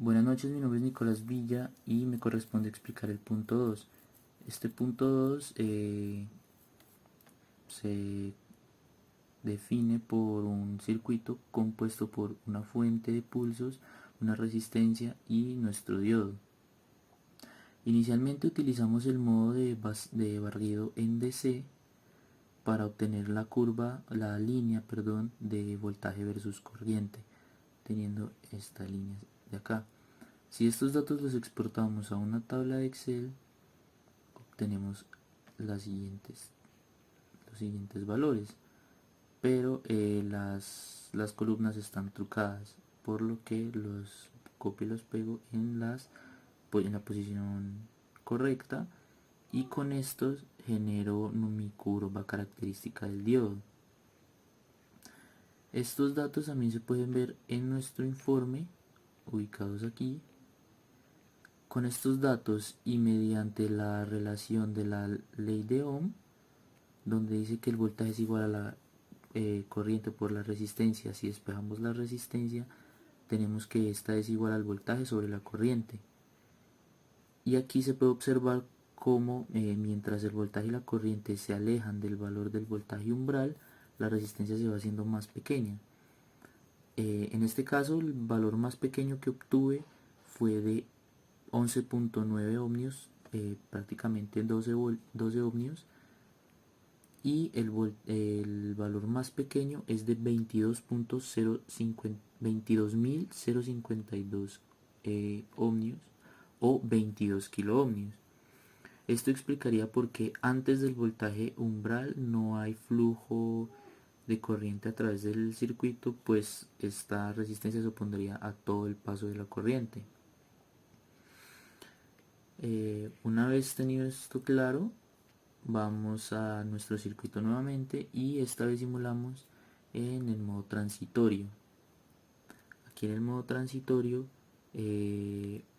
Buenas noches, mi nombre es Nicolás Villa y me corresponde explicar el punto 2. Este punto 2 se define por un circuito compuesto por una fuente de pulsos, una resistencia y nuestro diodo. Inicialmente utilizamos el modo de barrido en DC para obtener la línea, de voltaje versus corriente, teniendo esta línea de acá. Si estos datos los exportamos a una tabla de Excel, obtenemos los siguientes valores, pero las columnas están trucadas, por lo que los copio y los pego en la posición correcta, y con estos genero mi curva característica del diodo. Estos datos también se pueden ver en nuestro informe, ubicados aquí. Con estos datos y mediante la relación de la ley de Ohm, donde dice que el voltaje es igual a la corriente por la resistencia, si despejamos la resistencia, tenemos que esta es igual al voltaje sobre la corriente. Y aquí se puede observar cómo mientras el voltaje y la corriente se alejan del valor del voltaje umbral, la resistencia se va haciendo más pequeña. En este caso, el valor más pequeño que obtuve fue de 11.9 ohmios, prácticamente 12 ohmios, y el valor más pequeño es de 22.052 ohmios o 22 kiloohmios. Esto explicaría por qué antes del voltaje umbral no hay flujo de corriente a través del circuito, pues esta resistencia se opondría a todo el paso de la corriente. Una vez tenido esto claro, vamos a nuestro circuito nuevamente y esta vez simulamos en el modo transitorio. Aquí en el modo transitorio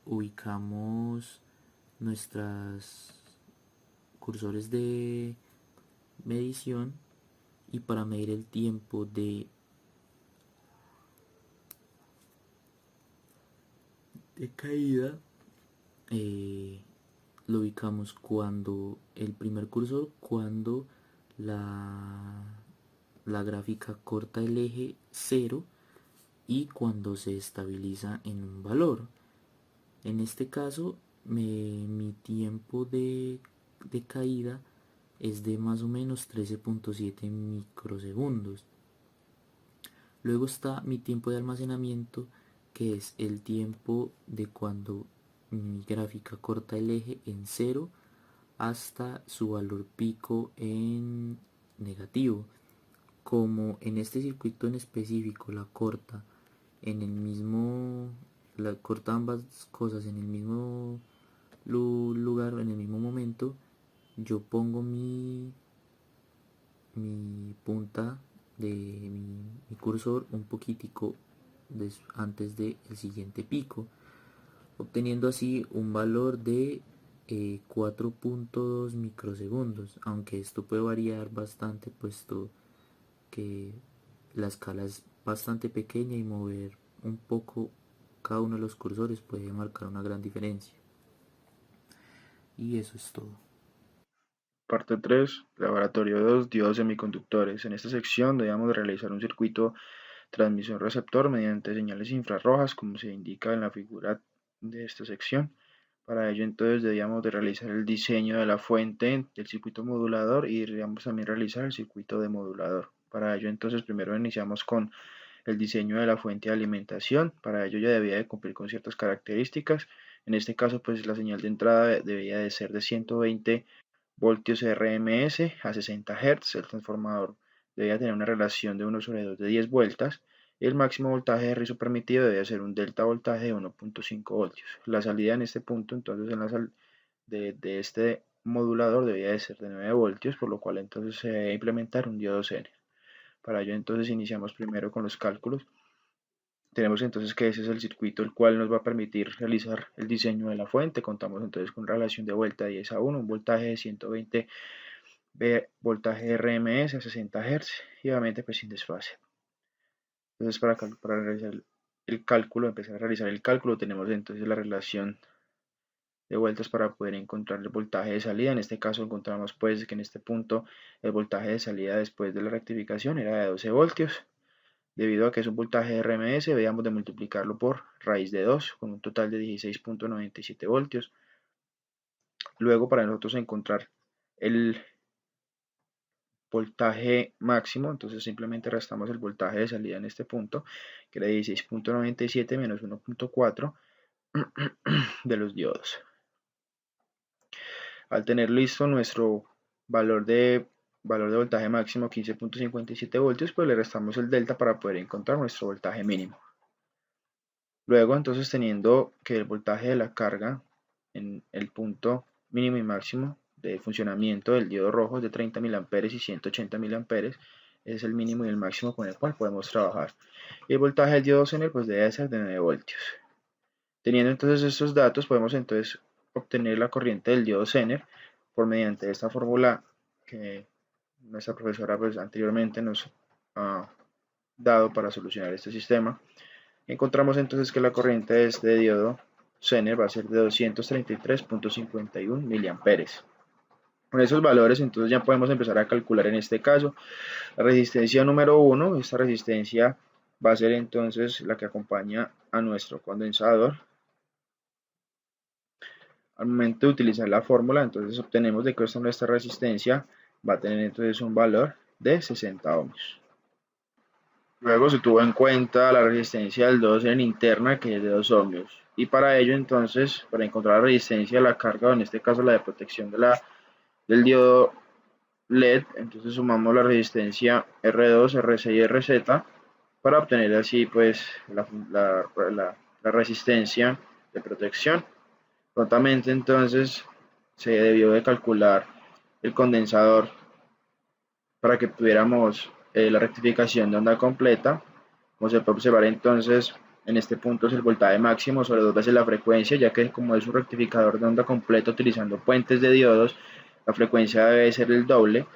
ubicamos nuestros cursores de medición, y para medir el tiempo de caída lo ubicamos cuando el primer cursor, cuando la, la gráfica corta el eje 0 y cuando se estabiliza en un valor. En este caso, mi tiempo de caída es de más o menos 13.7 microsegundos. Luego está mi tiempo de almacenamiento, que es el tiempo de cuando mi gráfica corta el eje en 0 hasta su valor pico en negativo. Como en este circuito en específico la corta ambas cosas en el mismo lugar, en el mismo momento, yo pongo mi punta de mi cursor un poquitico antes del siguiente pico, obteniendo así un valor de 4.2 microsegundos, aunque esto puede variar bastante puesto que la escala es bastante pequeña y mover un poco cada uno de los cursores puede marcar una gran diferencia. Y eso es todo. Parte 3, Laboratorio 2, diodos semiconductores. En esta sección debemos realizar un circuito transmisor-receptor mediante señales infrarrojas, como se indica en la figura de esta sección. Para ello entonces debíamos de realizar el diseño de la fuente del circuito modulador y debíamos también realizar el circuito demodulador. Para ello entonces primero iniciamos con el diseño de la fuente de alimentación. Para ello ya debía de cumplir con ciertas características. En este caso pues la señal de entrada debía de ser de 120 voltios RMS a 60 Hz. El transformador debía tener una relación de 1/2 de 10 vueltas. Y el máximo voltaje de rizo permitido debía ser un delta voltaje de 1.5 voltios. La salida en este punto, entonces, de este modulador debía de ser de 9 voltios, por lo cual entonces se debe implementar un diodo Zener. Para ello entonces iniciamos primero con los cálculos. Tenemos entonces que ese es el circuito el cual nos va a permitir realizar el diseño de la fuente. Contamos entonces con relación de vuelta de 10 a 1, un voltaje de 120 voltaje RMS a 60 Hz y obviamente pues sin desfase. Entonces para realizar el cálculo, empezar a realizar el cálculo, tenemos entonces la relación de vueltas para poder encontrar el voltaje de salida. En este caso encontramos pues que en este punto el voltaje de salida después de la rectificación era de 12 voltios. Debido a que es un voltaje de RMS, debíamos de multiplicarlo por raíz de 2 con un total de 16.97 voltios. Luego, para nosotros encontrar el voltaje máximo, entonces simplemente restamos el voltaje de salida en este punto, que era 16.97 menos 1.4 de los diodos. Al tener listo nuestro valor de voltaje máximo 15.57 voltios, pues le restamos el delta para poder encontrar nuestro voltaje mínimo. Luego, entonces, teniendo que el voltaje de la carga en el punto mínimo y máximo de funcionamiento del diodo rojo es de 30 mA y 180 mA, es el mínimo y el máximo con el cual podemos trabajar. Y el voltaje del diodo Zener pues debe ser de 9 voltios. Teniendo entonces estos datos, podemos entonces obtener la corriente del diodo Zener por mediante esta fórmula que nuestra profesora pues anteriormente nos ha dado para solucionar este sistema. Encontramos entonces que la corriente de este diodo Zener va a ser de 233.51 miliamperes. Con esos valores entonces ya podemos empezar a calcular en este caso la resistencia número 1. Esta resistencia va a ser entonces la que acompaña a nuestro condensador. Al momento de utilizar la fórmula, entonces obtenemos de que nuestra resistencia va a tener entonces un valor de 60 ohmios. Luego se tuvo en cuenta la resistencia del diodo Zener interna, que es de 2 ohmios. Y para ello entonces, para encontrar la resistencia de la carga, o en este caso la de protección del diodo LED, entonces sumamos la resistencia R2, RC y RZ para obtener así pues la resistencia de protección. Prontamente entonces se debió de calcular el condensador para que tuviéramos la rectificación de onda completa. Como se puede observar entonces, en este punto es el voltaje máximo sobre 2 veces la frecuencia, ya que como es un rectificador de onda completa utilizando puentes de diodos, la frecuencia debe ser el doble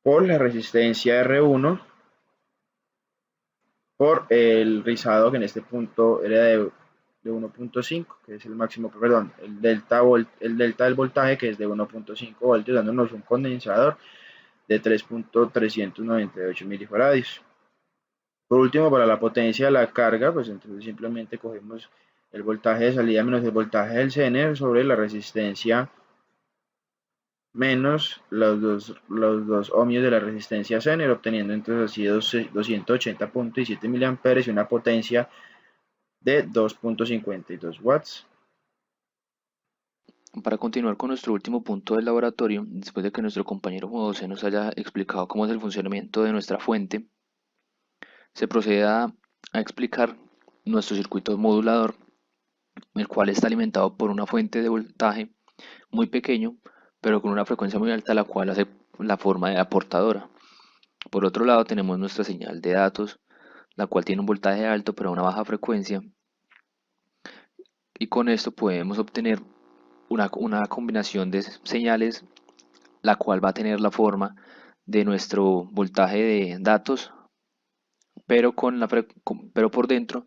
por la resistencia R1 por el rizado, que en este punto era de 1.5, que es el máximo, perdón, el delta del voltaje, que es de 1.5 voltios, dándonos un condensador de 3.398 milifaradios. Por último, para la potencia de la carga, pues entonces simplemente cogemos el voltaje de salida menos el voltaje del Zener sobre la resistencia menos los dos ohmios de la resistencia Zener, obteniendo entonces así 280.7 mA y una potencia de 2.52 watts. Para continuar con nuestro último punto del laboratorio, después de que nuestro compañero José nos haya explicado cómo es el funcionamiento de nuestra fuente, se procede a explicar nuestro circuito modulador, el cual está alimentado por una fuente de voltaje muy pequeño, pero con una frecuencia muy alta, la cual hace la forma de aportadora. Por otro lado, tenemos nuestra señal de datos, la cual tiene un voltaje alto pero a una baja frecuencia, y con esto podemos obtener una combinación de señales, la cual va a tener la forma de nuestro voltaje de datos, pero, pero por dentro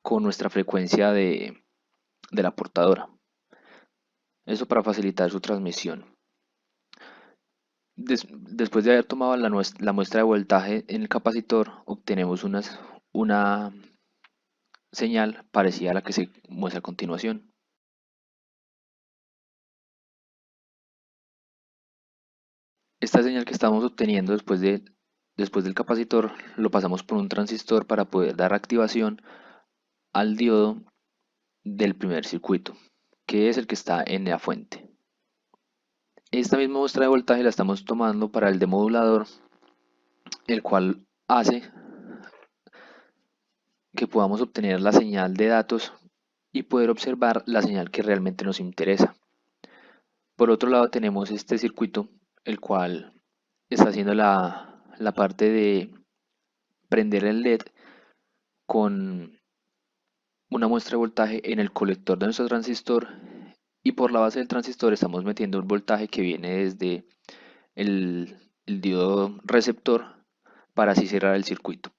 con nuestra frecuencia de la portadora. Eso para facilitar su transmisión. Después de haber tomado la muestra de voltaje en el capacitor, obtenemos una señal parecida a la que se muestra a continuación. Esta señal que estamos obteniendo después del capacitor lo pasamos por un transistor para poder dar activación al diodo del primer circuito, que es el que está en la fuente. Esta misma muestra de voltaje la estamos tomando para el demodulador, el cual hace que podamos obtener la señal de datos y poder observar la señal que realmente nos interesa. Por otro lado tenemos este circuito, el cual está haciendo la parte de prender el LED con una muestra de voltaje en el colector de nuestro transistor, y por la base del transistor estamos metiendo un voltaje que viene desde el diodo receptor para así cerrar el circuito.